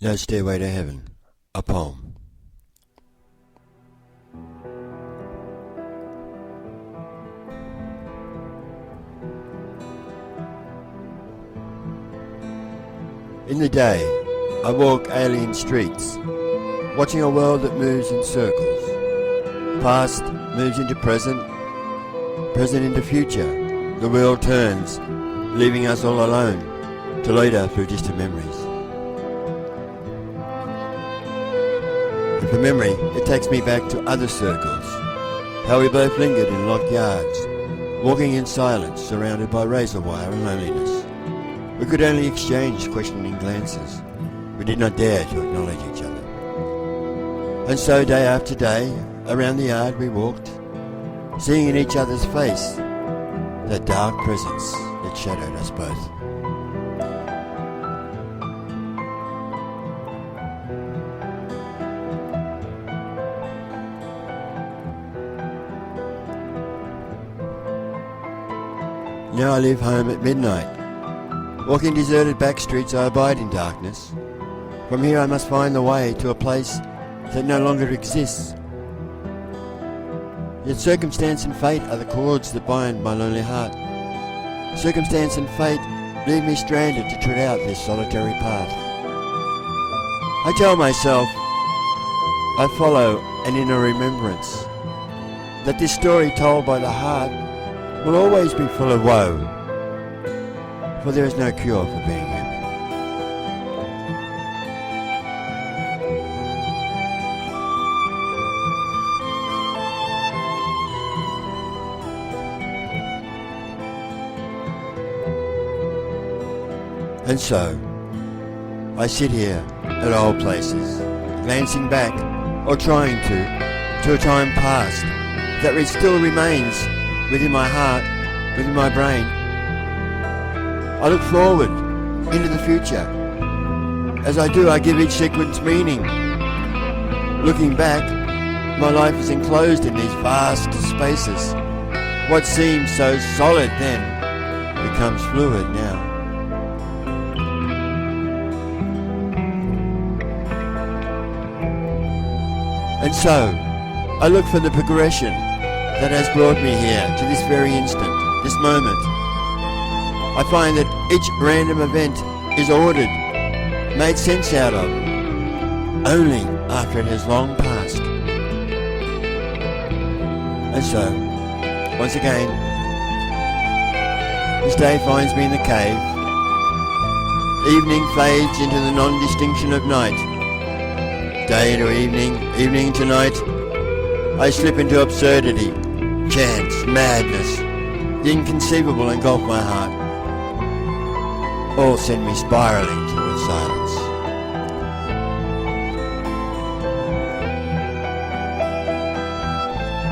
No Stairway to Heaven, a poem. In the day, I walk alien streets, watching a world that moves in circles. Past moves into present, present into future. The wheel turns, leaving us all alone to loiter through distant memories. And for memory, it takes me back to other circles, how we both lingered in locked yards, walking in silence, surrounded by razor wire and loneliness. We could only exchange questioning glances. We did not dare to acknowledge each other. And so day after day, around the yard we walked, seeing in each other's face that dark presence that shadowed us both. Now I leave home at midnight. Walking deserted back streets, I abide in darkness. From here I must find the way to a place that no longer exists. Yet circumstance and fate are the cords that bind my lonely heart. Circumstance and fate leave me stranded to tread out this solitary path. I tell myself, I follow an inner remembrance, that this story told by the heart will always be full of woe, for there is no cure for being human. And so, I sit here at old places, glancing back, or trying to a time past that still remains within my heart, within my brain. I look forward into the future. As I do, I give each sequence meaning. Looking back, my life is enclosed in these vast spaces. What seemed so solid then becomes fluid now. And so, I look for the progression that has brought me here to this very instant, this moment. I find that each random event is ordered, made sense out of, only after it has long passed. And so, once again, this day finds me in the cave. Evening fades into the non-distinction of night. Day to evening, evening to night, I slip into absurdity, chance, madness. The inconceivable engulf my heart. All send me spiraling towards silence.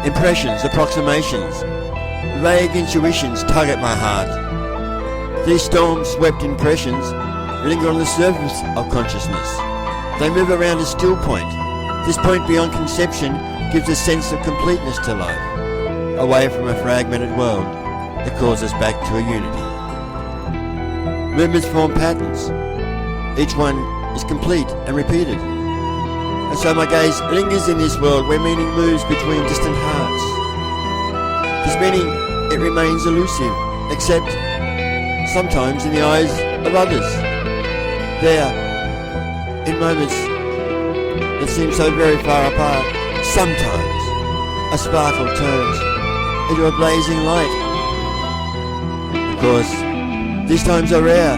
Impressions, approximations, vague intuitions tug at my heart. These storm-swept impressions linger on the surface of consciousness. They move around a still point. This point beyond conception gives a sense of completeness to life, away from a fragmented world that calls us back to a unity. Movements form patterns. Each one is complete and repeated. And so my gaze lingers in this world where meaning moves between distant hearts. This meaning, it remains elusive, except sometimes in the eyes of others. There, in moments that seem so very far apart, sometimes a sparkle turns into a blazing light. Of course, these times are rare.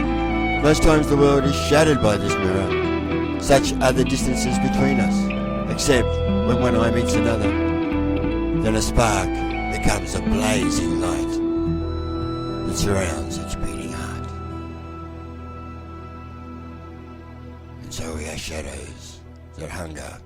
Most times the world is shattered by this mirror. Such are the distances between us, except when one eye meets another. Then a spark becomes a blazing light that surrounds each beating heart. And so we are shadows that hunger